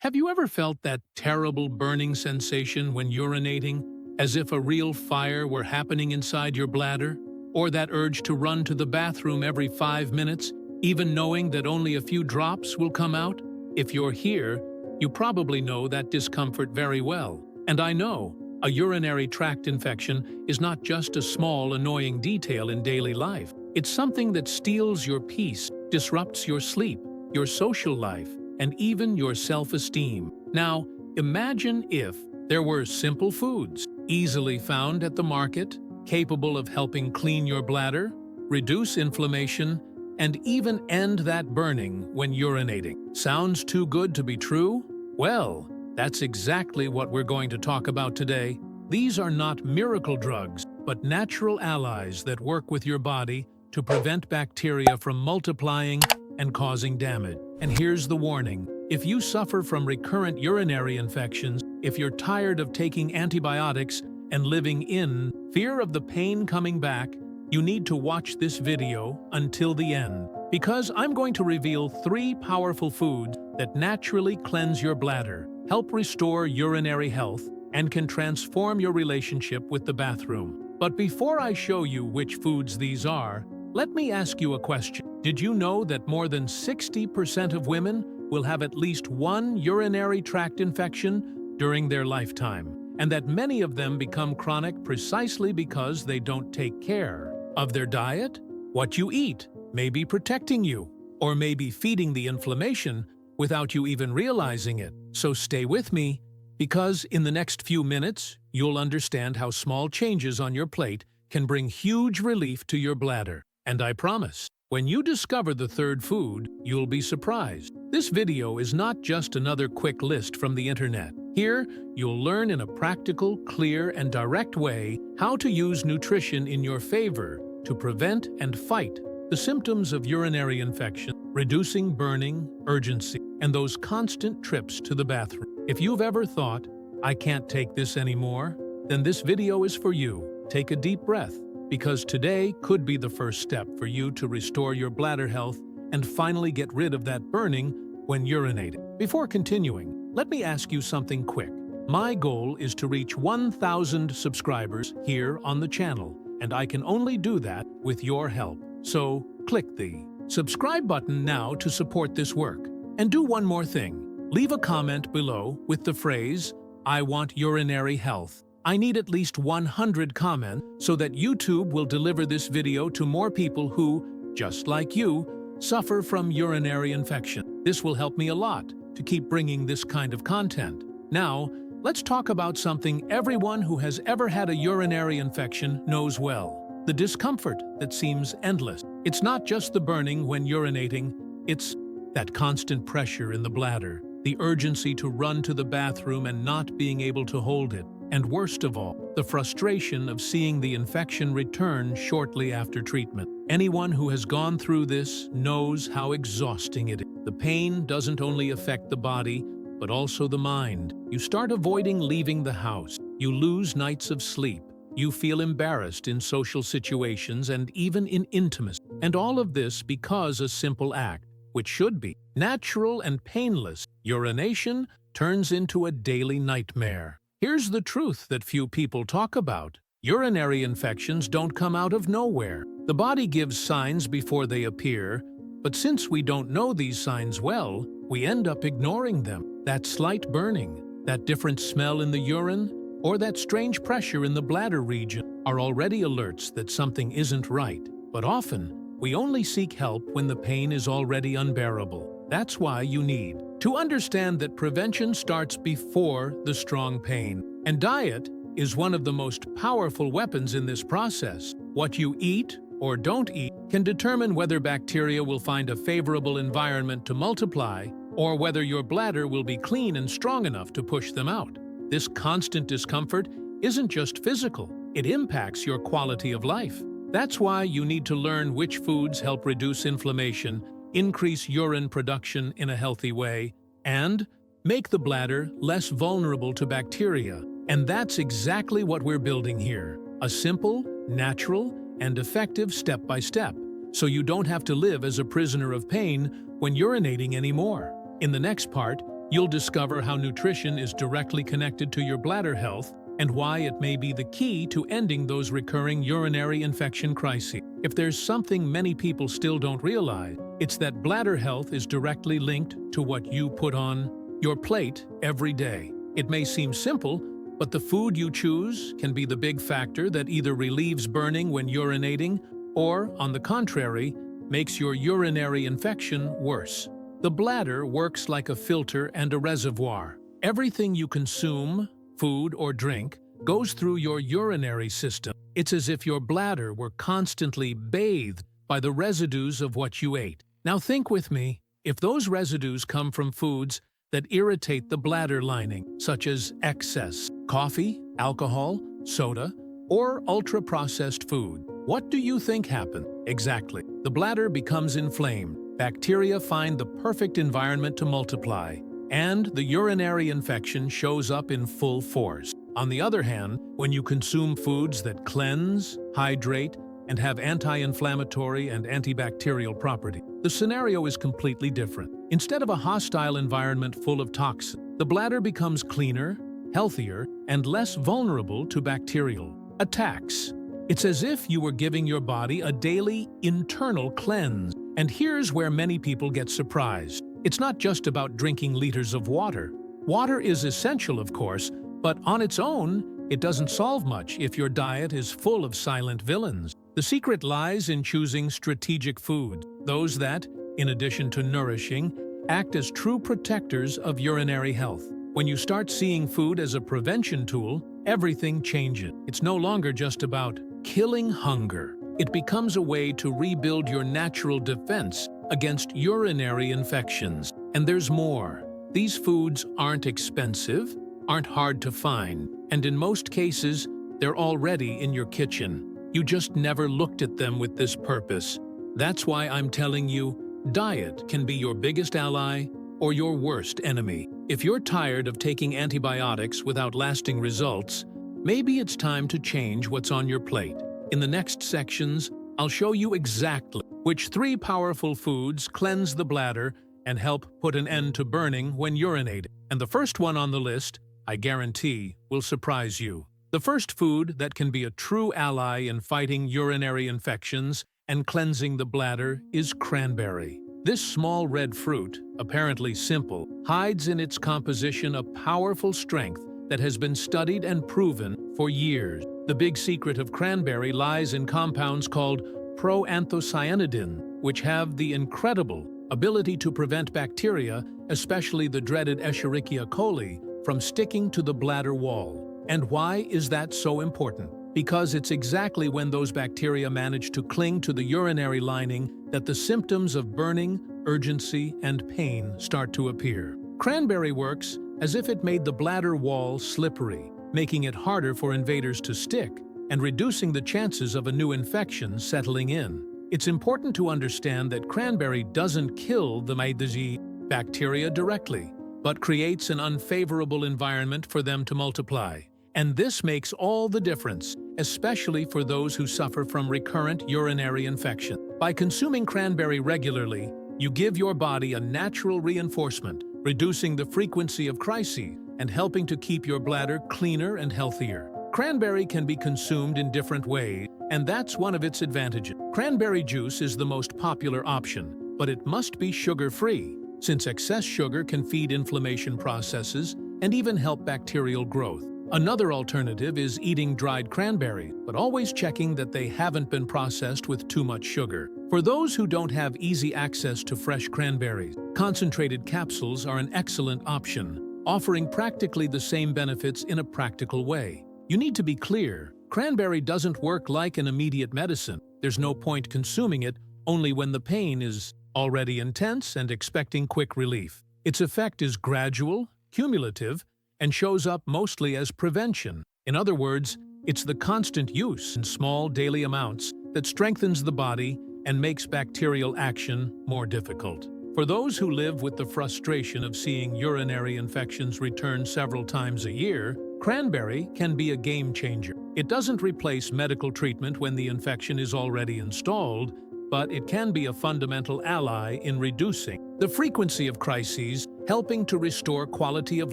Have you ever felt that terrible burning sensation when urinating, as if a real fire were happening inside your bladder? Or that urge to run to the bathroom every 5 minutes, even knowing that only a few drops will come out? If you're here, you probably know that discomfort very well. And I know, a urinary tract infection is not just a small, annoying detail in daily life. It's something that steals your peace, disrupts your sleep, your social life, and even your self-esteem. Now, imagine if there were simple foods, easily found at the market, capable of helping clean your bladder, reduce inflammation, and even end that burning when urinating. Sounds too good to be true? Well, that's exactly what we're going to talk about today. These are not miracle drugs, but natural allies that work with your body to prevent bacteria from multiplying and causing damage. And here's the warning. If you suffer from recurrent urinary infections, if you're tired of taking antibiotics and living in fear of the pain coming back, you need to watch this video until the end, because I'm going to reveal 3 powerful foods that naturally cleanse your bladder, help restore urinary health, and can transform your relationship with the bathroom. But before I show you which foods these are, let me ask you a question. Did you know that more than 60% of women will have at least one urinary tract infection during their lifetime, and that many of them become chronic precisely because they don't take care of their diet? What you eat may be protecting you, or may be feeding the inflammation without you even realizing it. So stay with me, because in the next few minutes, you'll understand how small changes on your plate can bring huge relief to your bladder. And I promise, when you discover the third food, you'll be surprised. This video is not just another quick list from the internet. Here, you'll learn in a practical, clear, and direct way how to use nutrition in your favor to prevent and fight the symptoms of urinary infection, reducing burning, urgency, and those constant trips to the bathroom. If you've ever thought, "I can't take this anymore," then this video is for you. Take a deep breath, because today could be the first step for you to restore your bladder health and finally get rid of that burning when urinating. Before continuing, let me ask you something quick. My goal is to reach 1,000 subscribers here on the channel, and I can only do that with your help. So, click the subscribe button now to support this work. And do one more thing. Leave a comment below with the phrase, "I want urinary health." I need at least 100 comments so that YouTube will deliver this video to more people who, just like you, suffer from urinary infection. This will help me a lot to keep bringing this kind of content. Now, let's talk about something everyone who has ever had a urinary infection knows well. The discomfort that seems endless. It's not just the burning when urinating, it's that constant pressure in the bladder, the urgency to run to the bathroom and not being able to hold it, and worst of all, the frustration of seeing the infection return shortly after treatment. Anyone who has gone through this knows how exhausting it is. The pain doesn't only affect the body, but also the mind. You start avoiding leaving the house. You lose nights of sleep. You feel embarrassed in social situations and even in intimacy. And all of this because a simple act, which should be natural and painless, urination, turns into a daily nightmare. Here's the truth that few people talk about. Urinary infections don't come out of nowhere. The body gives signs before they appear, but since we don't know these signs well, we end up ignoring them. That slight burning, that different smell in the urine, or that strange pressure in the bladder region are already alerts that something isn't right. But often, we only seek help when the pain is already unbearable. That's why you need to understand that prevention starts before the strong pain. And diet is one of the most powerful weapons in this process. What you eat or don't eat can determine whether bacteria will find a favorable environment to multiply or whether your bladder will be clean and strong enough to push them out. This constant discomfort isn't just physical, it impacts your quality of life. That's why you need to learn which foods help reduce inflammation, increase urine production in a healthy way, and make the bladder less vulnerable to bacteria. And that's exactly what we're building here. A simple, natural, and effective step-by-step, so you don't have to live as a prisoner of pain when urinating anymore. In the next part, You'll discover how nutrition is directly connected to your bladder health and why it may be the key to ending those recurring urinary infection crises. If there's something many people still don't realize, it's that bladder health is directly linked to what you put on your plate every day. It may seem simple, but the food you choose can be the big factor that either relieves burning when urinating or, on the contrary, makes your urinary infection worse. The bladder works like a filter and a reservoir. Everything you consume, food or drink, goes through your urinary system. It's as if your bladder were constantly bathed by the residues of what you ate. Now think with me, if those residues come from foods that irritate the bladder lining, such as excess coffee, alcohol, soda, or ultra-processed food, what do you think happened? Exactly. The bladder becomes inflamed. Bacteria find the perfect environment to multiply, and the urinary infection shows up in full force. On the other hand, when you consume foods that cleanse, hydrate, and have anti-inflammatory and antibacterial properties, the scenario is completely different. Instead of a hostile environment full of toxins, the bladder becomes cleaner, healthier, and less vulnerable to bacterial attacks. It's as if you were giving your body a daily internal cleanse. And here's where many people get surprised. It's not just about drinking liters of water. Water is essential, of course, but on its own, it doesn't solve much if your diet is full of silent villains. The secret lies in choosing strategic foods, those that, in addition to nourishing, act as true protectors of urinary health. When you start seeing food as a prevention tool, everything changes. It's no longer just about killing hunger. It becomes a way to rebuild your natural defense against urinary infections. And there's more. These foods aren't expensive, aren't hard to find, and in most cases, they're already in your kitchen. You just never looked at them with this purpose. That's why I'm telling you, diet can be your biggest ally or your worst enemy. If you're tired of taking antibiotics without lasting results, maybe it's time to change what's on your plate. In the next sections, I'll show you exactly which 3 powerful foods cleanse the bladder and help put an end to burning when urinating. And the first one on the list, I guarantee, will surprise you. The first food that can be a true ally in fighting urinary infections and cleansing the bladder is cranberry. This small red fruit, apparently simple, hides in its composition a powerful strength that has been studied and proven for years. The big secret of cranberry lies in compounds called proanthocyanidin, which have the incredible ability to prevent bacteria, especially the dreaded Escherichia coli, from sticking to the bladder wall. And why is that so important? Because it's exactly when those bacteria manage to cling to the urinary lining that the symptoms of burning, urgency, and pain start to appear. Cranberry works as if it made the bladder wall slippery, making it harder for invaders to stick and reducing the chances of a new infection settling in. It's important to understand that cranberry doesn't kill the Aedes bacteria directly, but creates an unfavorable environment for them to multiply. And this makes all the difference, especially for those who suffer from recurrent urinary infection. By consuming cranberry regularly, you give your body a natural reinforcement, reducing the frequency of crises and helping to keep your bladder cleaner and healthier. Cranberry can be consumed in different ways, and that's one of its advantages. Cranberry juice is the most popular option, but it must be sugar-free, since excess sugar can feed inflammation processes and even help bacterial growth. Another alternative is eating dried cranberries, but always checking that they haven't been processed with too much sugar. For those who don't have easy access to fresh cranberries, concentrated capsules are an excellent option, offering practically the same benefits in a practical way. You need to be clear, cranberry doesn't work like an immediate medicine. There's no point consuming it only when the pain is already intense and expecting quick relief. Its effect is gradual, cumulative, and shows up mostly as prevention. In other words, it's the constant use in small daily amounts that strengthens the body and makes bacterial action more difficult. For those who live with the frustration of seeing urinary infections return several times a year, cranberry can be a game changer. It doesn't replace medical treatment when the infection is already installed, but it can be a fundamental ally in reducing the frequency of crises helping to restore quality of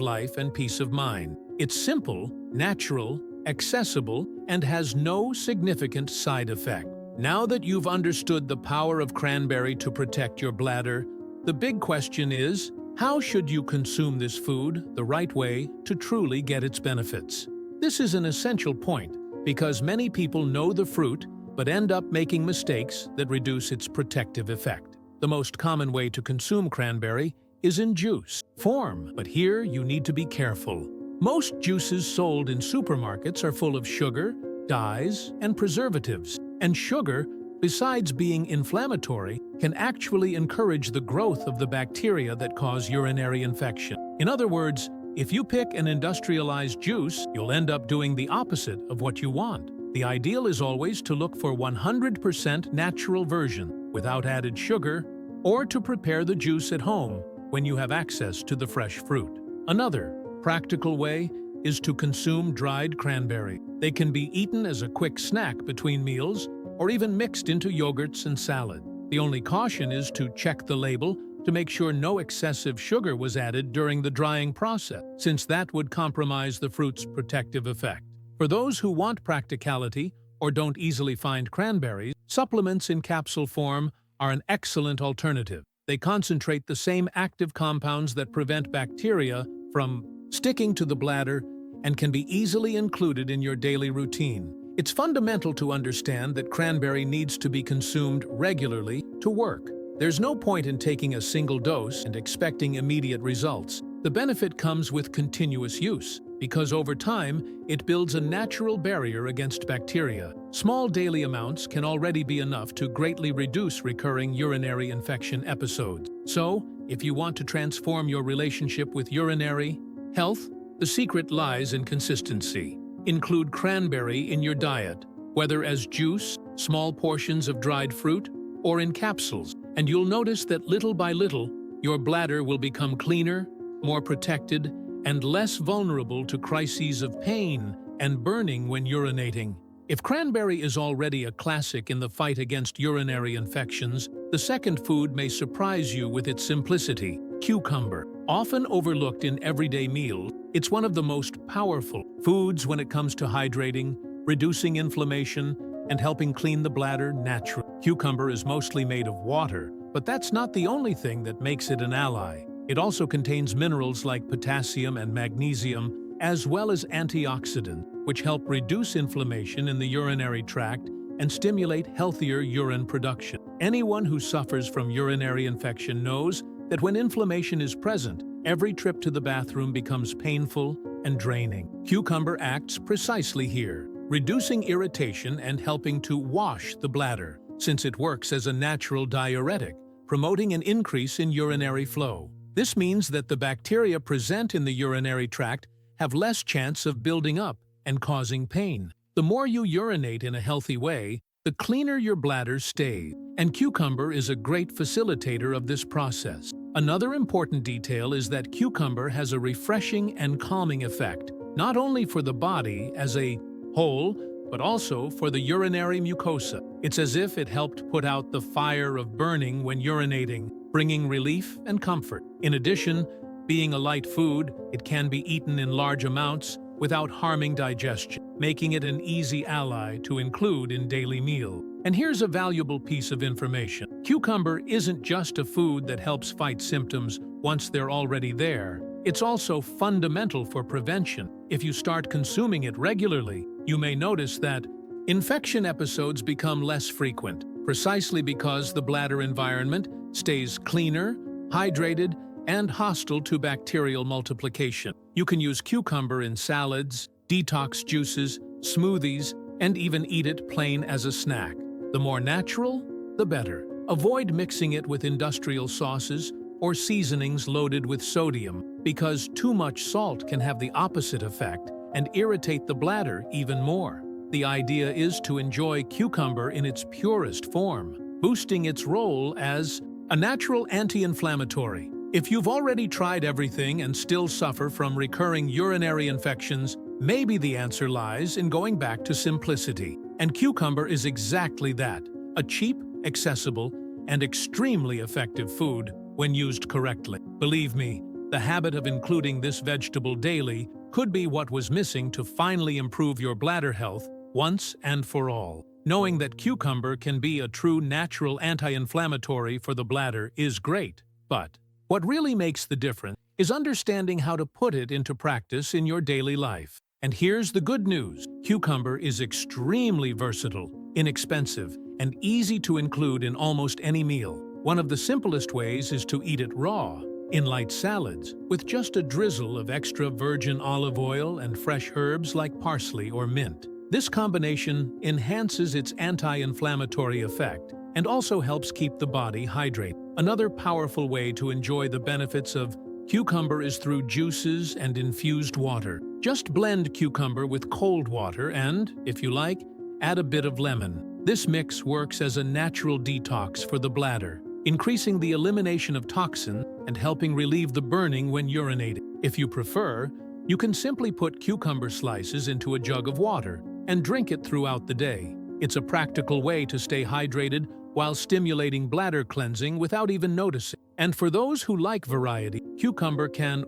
life and peace of mind. It's simple, natural, accessible, and has no significant side effect. Now that you've understood the power of cranberry to protect your bladder, the big question is, how should you consume this food the right way to truly get its benefits? This is an essential point because many people know the fruit but end up making mistakes that reduce its protective effect. The most common way to consume cranberry is in juice form, but here you need to be careful. Most juices sold in supermarkets are full of sugar, dyes, and preservatives. And sugar, besides being inflammatory, can actually encourage the growth of the bacteria that cause urinary infection. In other words, if you pick an industrialized juice, you'll end up doing the opposite of what you want. The ideal is always to look for 100% natural version without added sugar, or to prepare the juice at home when you have access to the fresh fruit. Another practical way is to consume dried cranberry. They can be eaten as a quick snack between meals or even mixed into yogurts and salad. The only caution is to check the label to make sure no excessive sugar was added during the drying process, since that would compromise the fruit's protective effect. For those who want practicality or don't easily find cranberries, supplements in capsule form are an excellent alternative. They concentrate the same active compounds that prevent bacteria from sticking to the bladder and can be easily included in your daily routine. It's fundamental to understand that cranberry needs to be consumed regularly to work. There's no point in taking a single dose and expecting immediate results. The benefit comes with continuous use, because over time, it builds a natural barrier against bacteria. Small daily amounts can already be enough to greatly reduce recurring urinary infection episodes. So, if you want to transform your relationship with urinary health, the secret lies in consistency. Include cranberry in your diet, whether as juice, small portions of dried fruit, or in capsules, and you'll notice that little by little, your bladder will become cleaner, more protected, and less vulnerable to crises of pain and burning when urinating. If cranberry is already a classic in the fight against urinary infections, the second food may surprise you with its simplicity: cucumber. Often overlooked in everyday meals, it's one of the most powerful foods when it comes to hydrating, reducing inflammation, and helping clean the bladder naturally. Cucumber is mostly made of water, but that's not the only thing that makes it an ally. It also contains minerals like potassium and magnesium, as well as antioxidants, which help reduce inflammation in the urinary tract and stimulate healthier urine production. Anyone who suffers from urinary infection knows that when inflammation is present, every trip to the bathroom becomes painful and draining. Cucumber acts precisely here, reducing irritation and helping to wash the bladder, since it works as a natural diuretic, promoting an increase in urinary flow. This means that the bacteria present in the urinary tract have less chance of building up and causing pain. The more you urinate in a healthy way, the cleaner your bladder stays, and cucumber is a great facilitator of this process. Another important detail is that cucumber has a refreshing and calming effect, not only for the body as a whole, but also for the urinary mucosa. It's as if it helped put out the fire of burning when urinating, bringing relief and comfort. In addition, being a light food, it can be eaten in large amounts without harming digestion, making it an easy ally to include in daily meals. And here's a valuable piece of information. Cucumber isn't just a food that helps fight symptoms once they're already there. It's also fundamental for prevention. If you start consuming it regularly, you may notice that infection episodes become less frequent, precisely because the bladder environment stays cleaner, hydrated, and hostile to bacterial multiplication. You can use cucumber in salads, detox juices, smoothies, and even eat it plain as a snack. The more natural, the better. Avoid mixing it with industrial sauces or seasonings loaded with sodium, because too much salt can have the opposite effect and irritate the bladder even more. The idea is to enjoy cucumber in its purest form, boosting its role as a natural anti-inflammatory. If you've already tried everything and still suffer from recurring urinary infections, maybe the answer lies in going back to simplicity. And cucumber is exactly that: a cheap, accessible, and extremely effective food when used correctly. Believe me, The habit of including this vegetable daily could be what was missing to finally improve your bladder health once and for all. Knowing that cucumber can be a true natural anti-inflammatory for the bladder is great, but what really makes the difference is understanding how to put it into practice in your daily life. And here's the good news. Cucumber is extremely versatile, inexpensive, and easy to include in almost any meal. One of the simplest ways is to eat it raw, in light salads, with just a drizzle of extra virgin olive oil and fresh herbs like parsley or mint. This combination enhances its anti-inflammatory effect and also helps keep the body hydrated. Another powerful way to enjoy the benefits of cucumber is through juices and infused water. Just blend cucumber with cold water and, if you like, add a bit of lemon. This mix works as a natural detox for the bladder, increasing the elimination of toxin and helping relieve the burning when urinating. If you prefer, you can simply put cucumber slices into a jug of water and drink it throughout the day. It's a practical way to stay hydrated while stimulating bladder cleansing without even noticing. And for those who like variety, cucumber can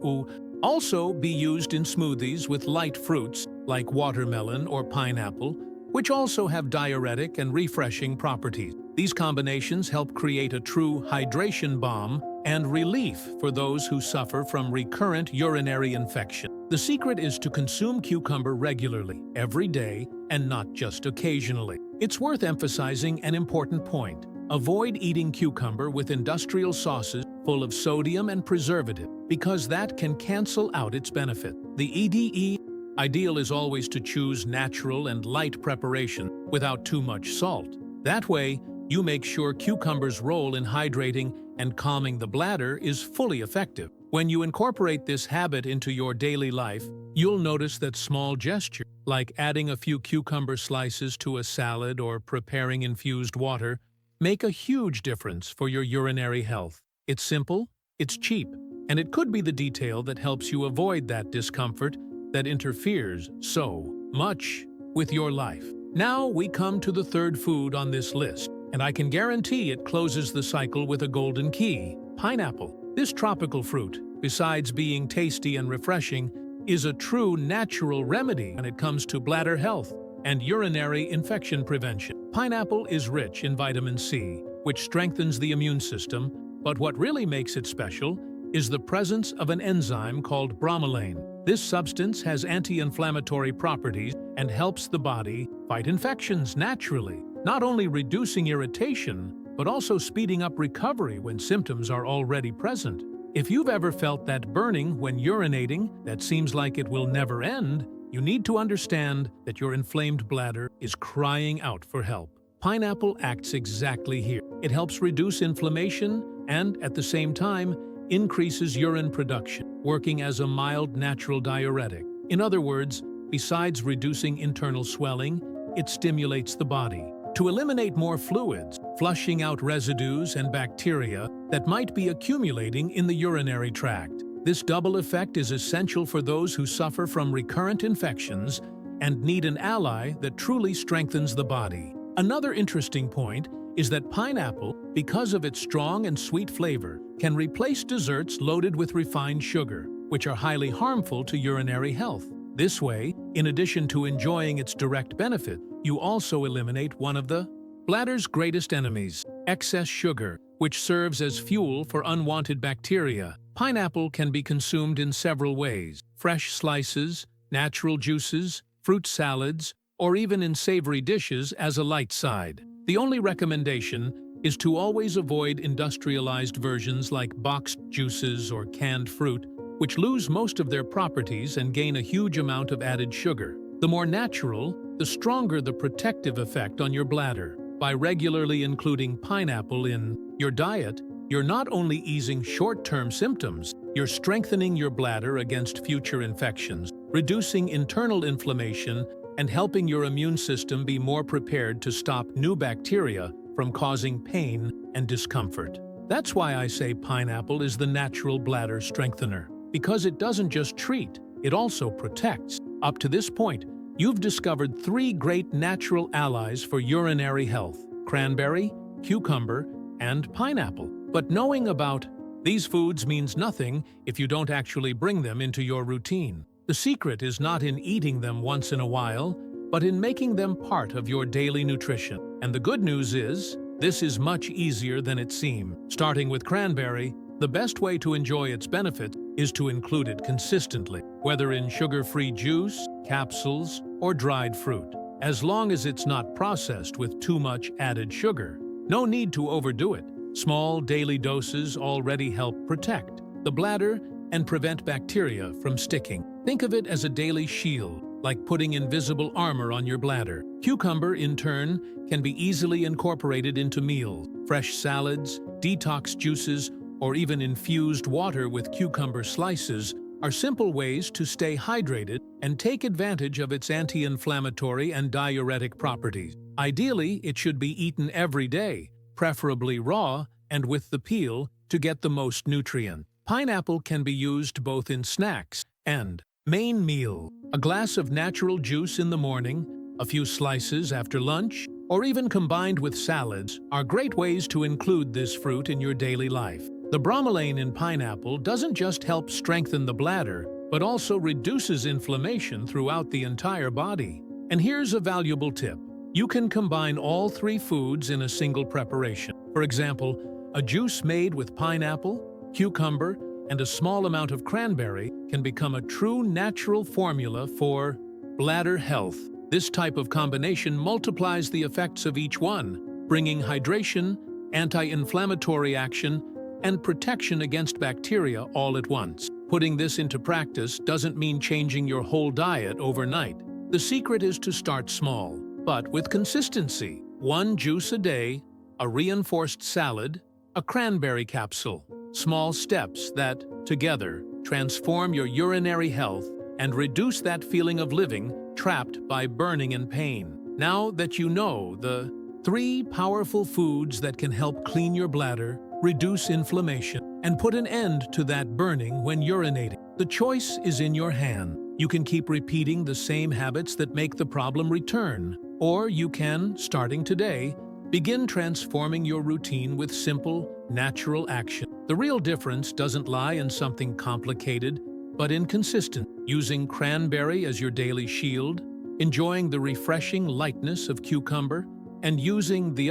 also be used in smoothies with light fruits like watermelon or pineapple, which also have diuretic and refreshing properties. These combinations help create a true hydration balm and relief for those who suffer from recurrent urinary infection. The secret is to consume cucumber regularly, every day, and not just occasionally. It's worth emphasizing an important point. Avoid eating cucumber with industrial sauces full of sodium and preservative, because that can cancel out its benefit. The ideal is always to choose natural and light preparation without too much salt. That way, you make sure cucumber's role in hydrating and calming the bladder is fully effective. When you incorporate this habit into your daily life, you'll notice that small gestures, like adding a few cucumber slices to a salad or preparing infused water, make a huge difference for your urinary health. It's simple, it's cheap, and it could be the detail that helps you avoid that discomfort that interferes so much with your life. Now we come to the third food on this list, and I can guarantee it closes the cycle with a golden key: pineapple. This tropical fruit, besides being tasty and refreshing, is a true natural remedy when it comes to bladder health and urinary infection prevention. Pineapple is rich in vitamin C, which strengthens the immune system, but what really makes it special is the presence of an enzyme called bromelain. This substance has anti-inflammatory properties and helps the body fight infections naturally, not only reducing irritation, but also speeding up recovery when symptoms are already present. If you've ever felt that burning when urinating that seems like it will never end, you need to understand that your inflamed bladder is crying out for help. Pineapple acts exactly here. It helps reduce inflammation and, at the same time, increases urine production, working as a mild natural diuretic. In other words, besides reducing internal swelling, it stimulates the body to eliminate more fluids, flushing out residues and bacteria that might be accumulating in the urinary tract. This double effect is essential for those who suffer from recurrent infections and need an ally that truly strengthens the body. Another interesting point is that pineapple, because of its strong and sweet flavor, can replace desserts loaded with refined sugar, which are highly harmful to urinary health. This way, in addition to enjoying its direct benefit, you also eliminate one of the bladder's greatest enemies, excess sugar, which serves as fuel for unwanted bacteria. Pineapple can be consumed in several ways: fresh slices, natural juices, fruit salads, or even in savory dishes as a light side. The only recommendation is to always avoid industrialized versions like boxed juices or canned fruit, which lose most of their properties and gain a huge amount of added sugar. The more natural, the stronger the protective effect on your bladder. By regularly including pineapple in your diet, you're not only easing short-term symptoms, you're strengthening your bladder against future infections, reducing internal inflammation, and helping your immune system be more prepared to stop new bacteria from causing pain and discomfort. That's why I say pineapple is the natural bladder strengthener, because it doesn't just treat, it also protects. Up to this point, you've discovered 3 great natural allies for urinary health: cranberry, cucumber, and pineapple. But knowing about These foods means nothing if you don't actually bring them into your routine. The secret is not in eating them once in a while, but in making them part of your daily nutrition. And the good news is, this is much easier than it seems. Starting with cranberry, the best way to enjoy its benefits is to include it consistently, whether in sugar-free juice, capsules, or dried fruit, as long as it's not processed with too much added sugar. No need to overdo it. Small daily doses already help protect the bladder and prevent bacteria from sticking. Think of it as a daily shield, like putting invisible armor on your bladder. Cucumber, in turn, can be easily incorporated into meals. Fresh salads, detox juices, or even infused water with cucumber slices are simple ways to stay hydrated and take advantage of its anti-inflammatory and diuretic properties. Ideally, it should be eaten every day, preferably raw and with the peel to get the most nutrient. Pineapple can be used both in snacks and main meal. A glass of natural juice in the morning, a few slices after lunch, or even combined with salads are great ways to include this fruit in your daily life. The bromelain in pineapple doesn't just help strengthen the bladder, but also reduces inflammation throughout the entire body. And here's a valuable tip. You can combine all three foods in a single preparation. For example, a juice made with pineapple, cucumber, and a small amount of cranberry can become a true natural formula for bladder health. This type of combination multiplies the effects of each one, bringing hydration, anti-inflammatory action, and protection against bacteria all at once. Putting this into practice doesn't mean changing your whole diet overnight. The secret is to start small, but with consistency. One juice a day, a reinforced salad, a cranberry capsule. Small steps that, together, transform your urinary health and reduce that feeling of living trapped by burning and pain. Now that you know the 3 powerful foods that can help clean your bladder, reduce inflammation, and put an end to that burning when urinating, the choice is in your hand. You can keep repeating the same habits that make the problem return, or you can, starting today, begin transforming your routine with simple, natural action. The real difference doesn't lie in something complicated, but in consistency. Using cranberry as your daily shield, enjoying the refreshing lightness of cucumber, and using the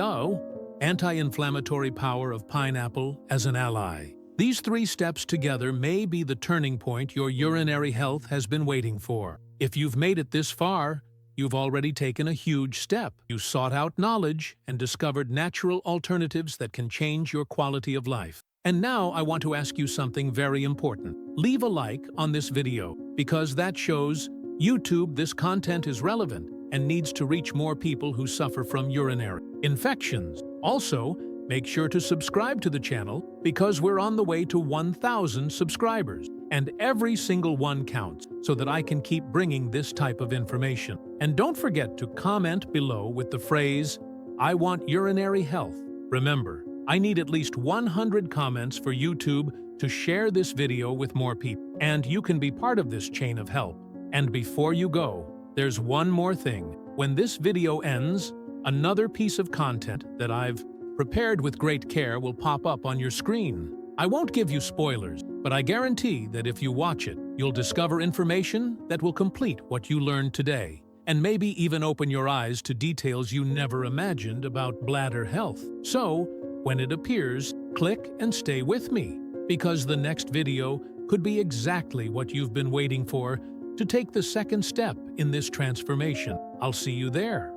anti-inflammatory power of pineapple as an ally. These 3 steps together may be the turning point your urinary health has been waiting for. If you've made it this far, you've already taken a huge step. You sought out knowledge and discovered natural alternatives that can change your quality of life. And now I want to ask you something very important. Leave a like on this video, because that shows YouTube this content is relevant and needs to reach more people who suffer from urinary infections. Also, make sure to subscribe to the channel because we're on the way to 1,000 subscribers. And every single one counts so that I can keep bringing this type of information. And don't forget to comment below with the phrase, "I want urinary health." Remember, I need at least 100 comments for YouTube to share this video with more people. And you can be part of this chain of help. And before you go, there's one more thing. When this video ends, another piece of content that I've prepared with great care will pop up on your screen. I won't give you spoilers, but I guarantee that if you watch it, you'll discover information that will complete what you learned today, and maybe even open your eyes to details you never imagined about bladder health. So, when it appears, click and stay with me, because the next video could be exactly what you've been waiting for to take the second step in this transformation. I'll see you there.